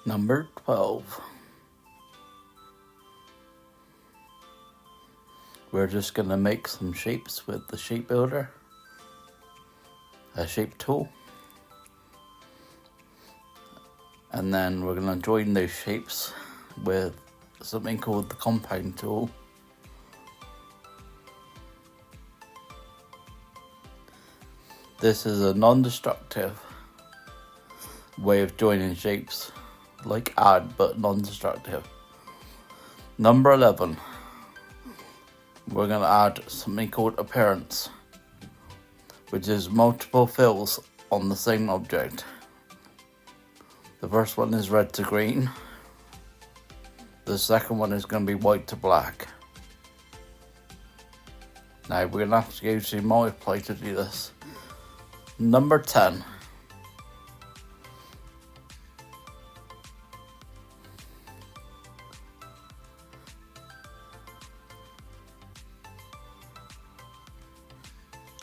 Number 12. We're just going to make some shapes with the shape builder, a shape tool. And then we're going to join those shapes with something called the compound tool. This is a non-destructive way of joining shapes, like add, but non-destructive. Number 11. We're going to add something called appearance, which is multiple fills on the same object. The first one is red to green. The second one is going to be white to black. Now we're going to have to go to multiply to do this. Number 10.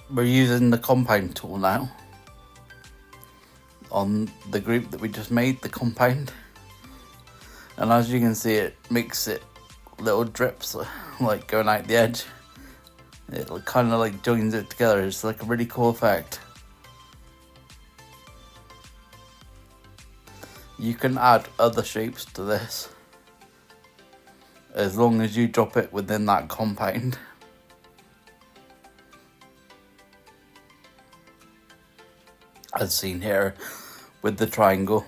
We're using the compound tool now on the group that we just made, the compound. And as you can see, it makes it little drips like going out the edge. It kind of like joins it together. It's like a really cool effect. You can add other shapes to this as long as you drop it within that compound. As seen here with the triangle.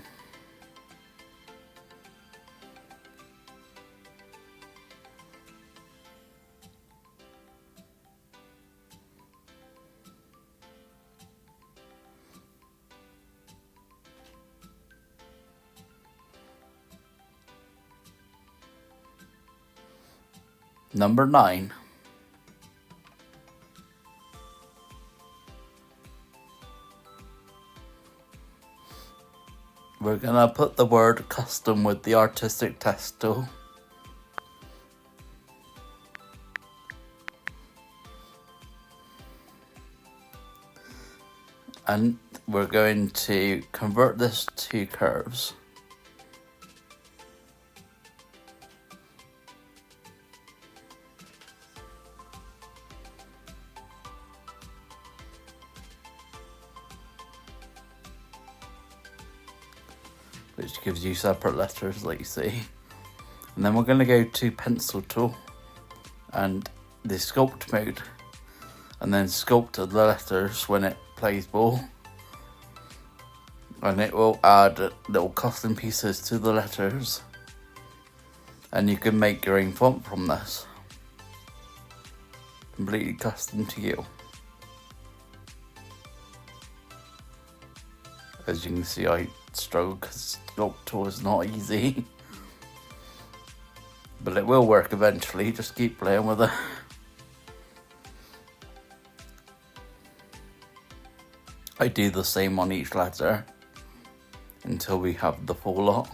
Number 9. We're gonna put the word custom with the artistic text tool. And we're going to convert this to curves. Which gives you separate letters like you see. And then we're going to go to pencil tool and the sculpt mode, and then sculpt the letters when it plays ball, and it will add little custom pieces to the letters, and you can make your own font from this, completely custom to you. As you can see, I struggle because sculpt tool is not easy. But it will work eventually, just keep playing with it. I do the same on each letter until we have the full lot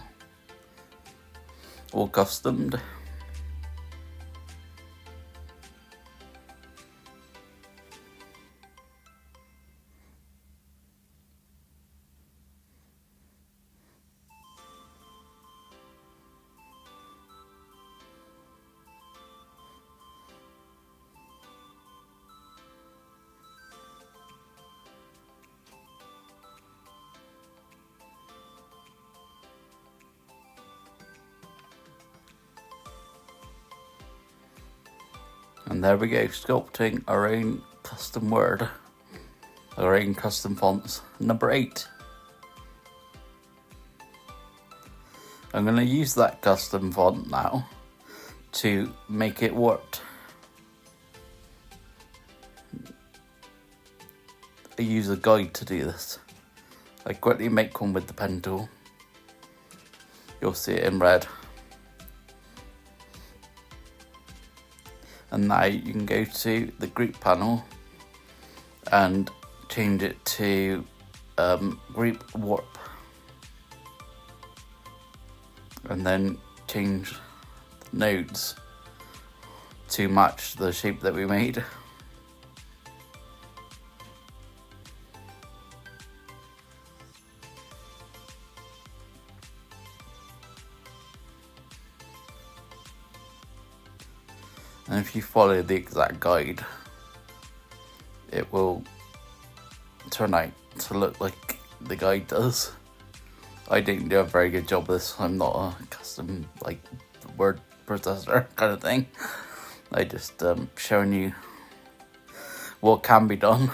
all customed. And there we go, sculpting our own custom word, our own custom fonts. Number 8. I'm going to use that custom font now to make it warped. I use a guide to do this. I quickly make one with the pen tool. You'll see it in red. And now you can go to the group panel and change it to group warp, and then change the nodes to match the shape that we made. And if you follow the exact guide, it will turn out to look like the guide does. I didn't do a very good job of this. I'm not a custom word processor kind of thing. I just showing you what can be done.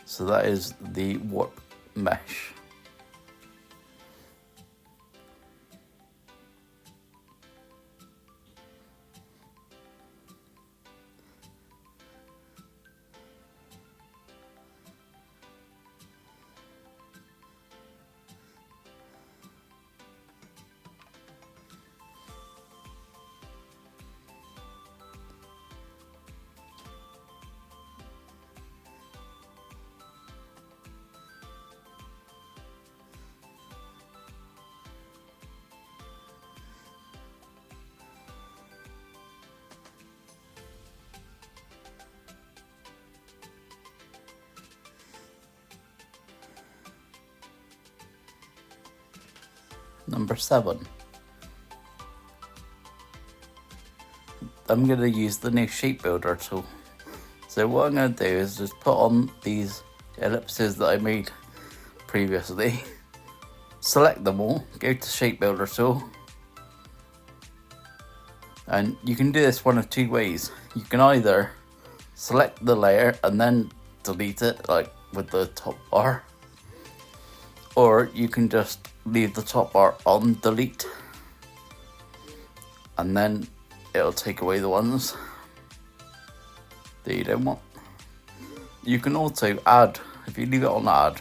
So that is the warp mesh. Number 7. I'm going to use the new shape builder tool. So what I'm going to do is just put on these ellipses that I made previously, select them all, go to shape builder tool, and you can do this one of two ways. You can either select the layer and then delete it, like with the top bar, or you can just leave the top bar on delete and then it'll take away the ones that you don't want. You can also add, if you leave it on add,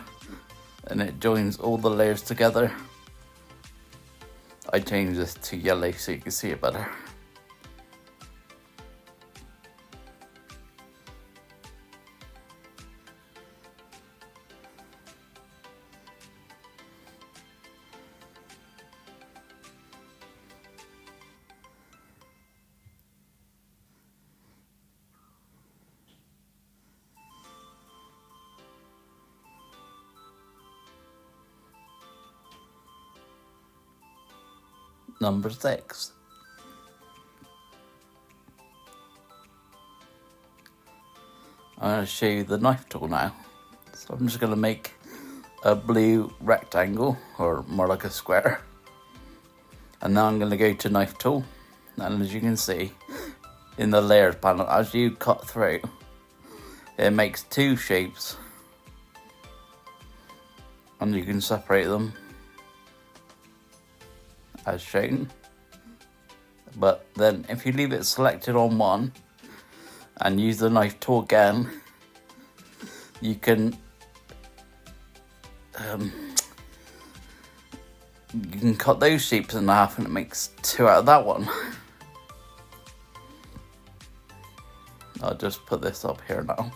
and it joins all the layers together. I changed this to yellow so you can see it better. Number 6. I'm going to show you the knife tool now. So I'm just going to make a blue rectangle, or more like a square. And now I'm going to go to knife tool. And as you can see, in the layers panel, as you cut through, it makes two shapes. And you can separate them as shown. But then if you leave it selected on one and use the knife tool again, you can cut those shapes in half and it makes two out of that one. I'll just put this up here now.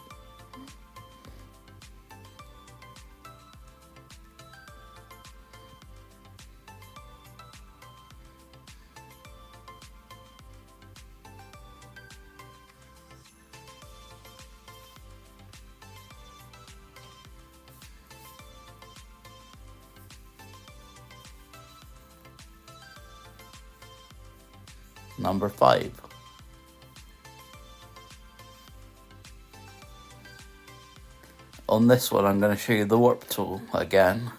Number 5. On this one, I'm going to show you the warp tool again,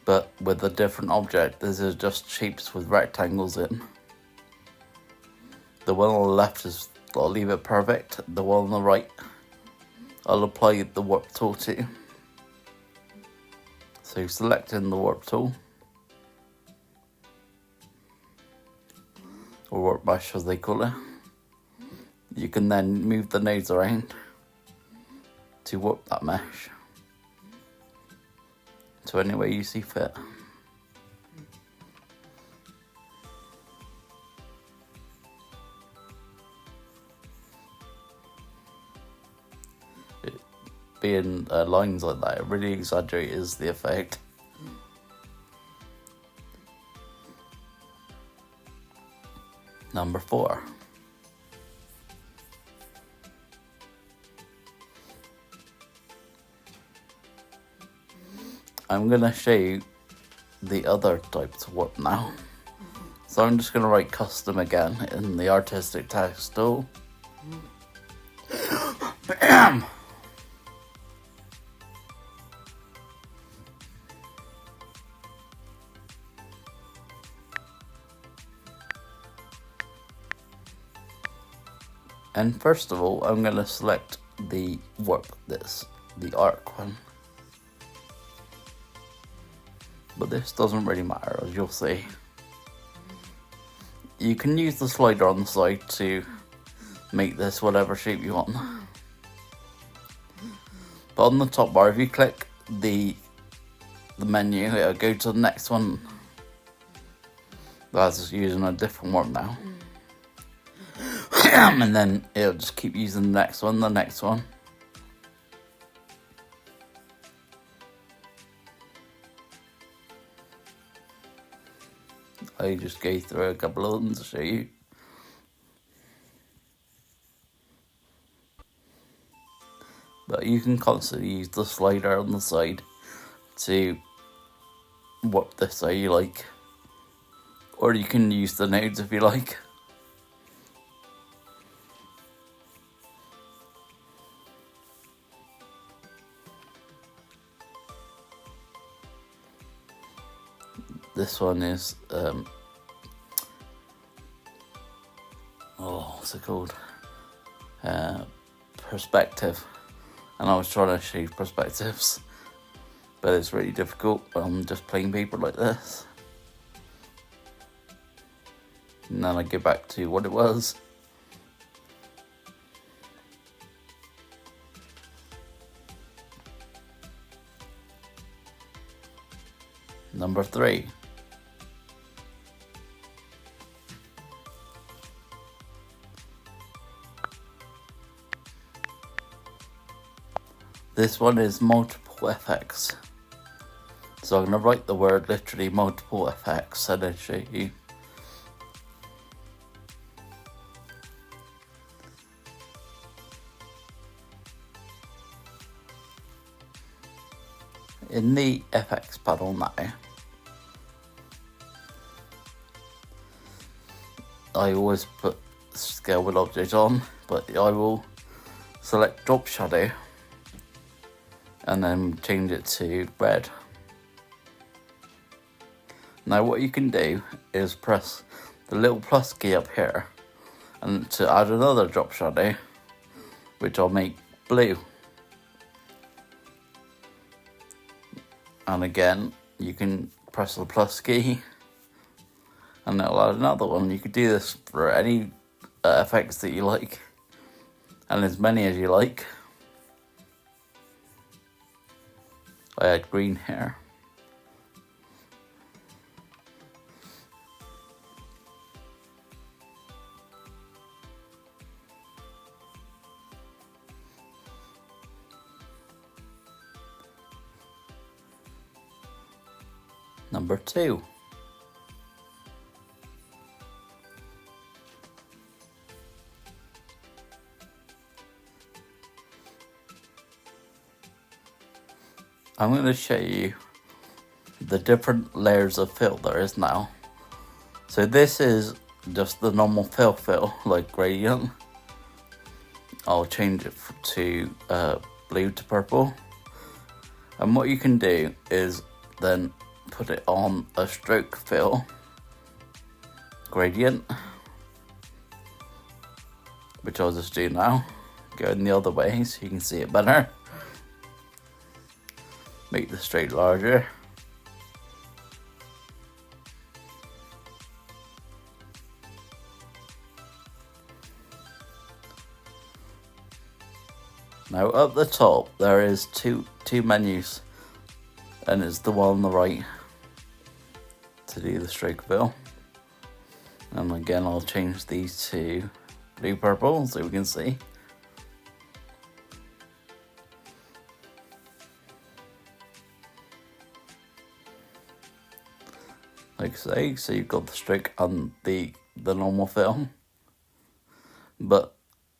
but with a different object. This is just shapes with rectangles in. The one on the left is, I'll leave it perfect. The one on the right, I'll apply the warp tool to. So selecting the warp tool, or warp mesh as they call it, you can then move the nodes around to warp that mesh to any way you see fit. It being lines like that, it really exaggerates the effect. Number 4. I'm going to show you the other type to work now. So I'm just going to write custom again in the artistic text tool. Bam! And first of all, I'm going to select the warp, the arc one. But this doesn't really matter, as you'll see. You can use the slider on the side to make this whatever shape you want. But on the top bar, if you click the menu, it'll go to the next one. That's using a different warp now. And then it'll just keep using the next one, the next one. I just go through a couple of them to show you. But you can constantly use the slider on the side to warp this how you like. Or you can use the nodes if you like. This one is, what's it called? Perspective. And I was trying to achieve perspectives, but it's really difficult on just plain paper like this. And then I go back to what it was. Number 3. This one is multiple effects. So I'm going to write the word literally multiple effects and then show you. In the FX panel now, I always put scale with object on, but I will select drop shadow and then change it to red. Now what you can do is press the little plus key up here and to add another drop shadow, which I'll make blue. And again, you can press the plus key and it'll add another one. You could do this for any effects that you like, and as many as you like. I had green hair. Number 2. I'm going to show you the different layers of fill there is now. So this is just the normal fill, like gradient. I'll change it to blue to purple. And what you can do is then put it on a stroke fill gradient, which I'll just do now. Going the other way so you can see it better. Make the stroke larger. Now up the top there is two menus, and it's the one on the right to do the stroke fill. And again I'll change these to blue purple so we can see. Like so you've got the stroke and the normal fill. But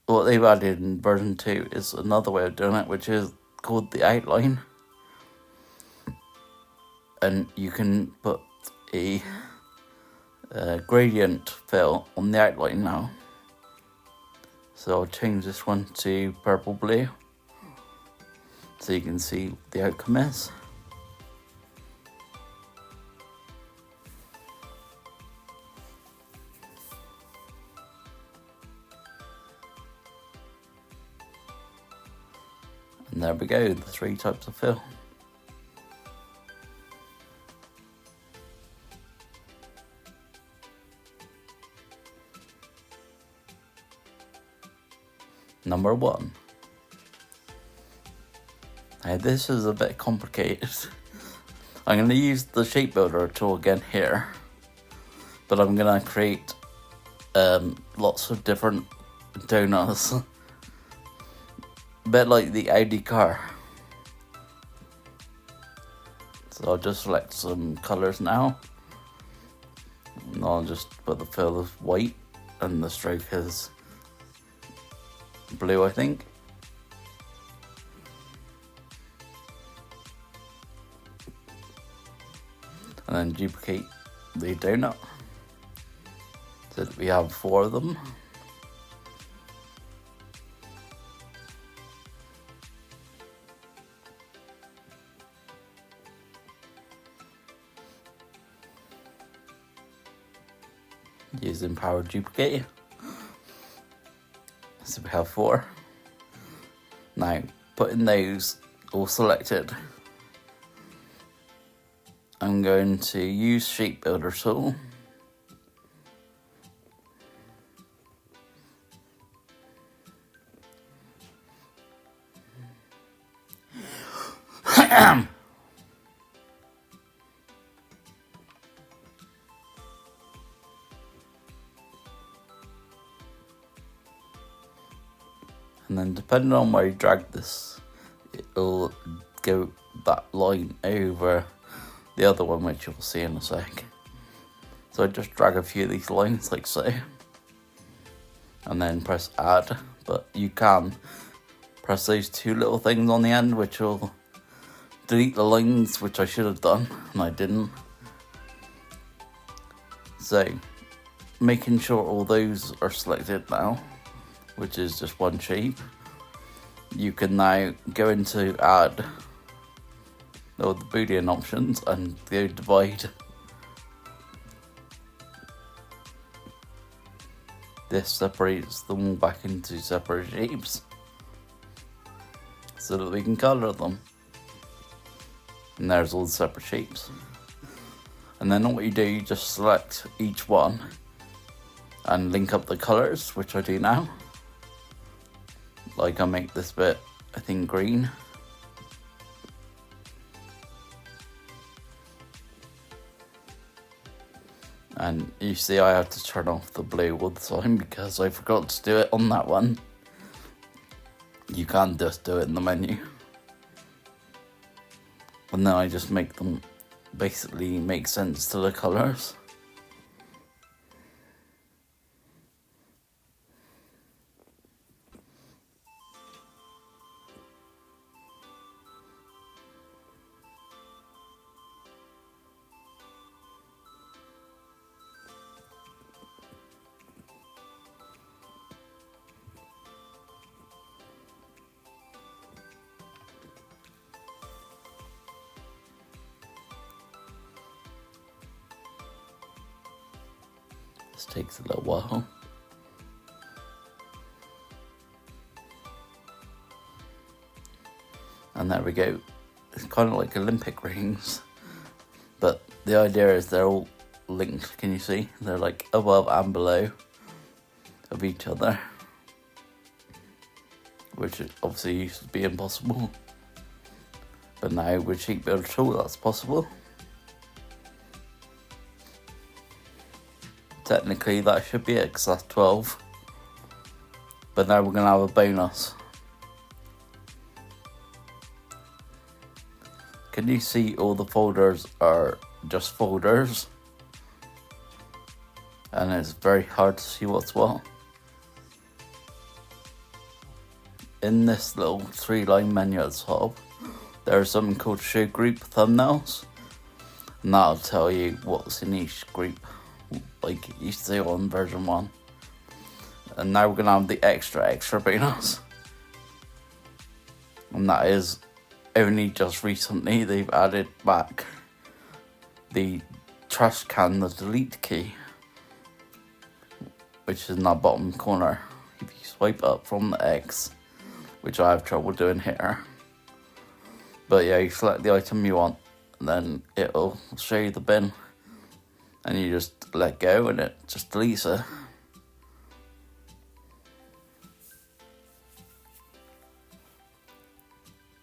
what they've added in version 2 is another way of doing it, which is called the outline. and you can put a gradient fill on the outline now. So I'll change this one to purple blue so you can see what the outcome is. And there we go, the 3 types of fill. Number 1. Now this is a bit complicated. I'm going to use the shape builder tool again here, but I'm going to create lots of different donuts. A bit like the Audi car. So I'll just select some colours now. And I'll just put the fill as white and the stroke as blue, I think. And then duplicate the donut so that we have 4 of them. Using power duplicate. So we have 4. Now, putting those all selected, I'm going to use shape builder tool. And then depending on where you drag this, it'll go that line over the other one, which you'll see in a sec. So I just drag a few of these lines like so, and then press add, but you can press those 2 little things on the end, which will delete the lines, which I should have done, and I didn't. So, making sure all those are selected now, which is just one shape, you can now go into add all the Boolean options and go divide. This separates them all back into separate shapes so that we can colour them. And there's all the separate shapes. And then what you do, you just select each one and link up the colours, which I do now. Like I make this bit, I think, green. And you see I have to turn off the blue all the time because I forgot to do it on that one. You can't just do it in the menu. And then I just make them basically make sense to the colours. This takes a little while. And there we go. It's kind of like Olympic rings, but the idea is they're all linked. Can you see? They're like above and below of each other, which obviously used to be impossible. But now with Shape Builder tool, that's possible. Technically that should be it, because that's 12. But now we're going to have a bonus. Can you see all the folders are just folders? And it's very hard to see what's what. In this little 3-line menu at the top, there's something called Show Group Thumbnails. And that'll tell you what's in each group, like it used to on version 1. And now we're going to have the extra bonus. And that is only just recently they've added back the trash can, the delete key, which is in that bottom corner. If you swipe up from the X, which I have trouble doing here. But yeah, you select the item you want, and then it'll show you the bin. And you just let go and it just deletes it.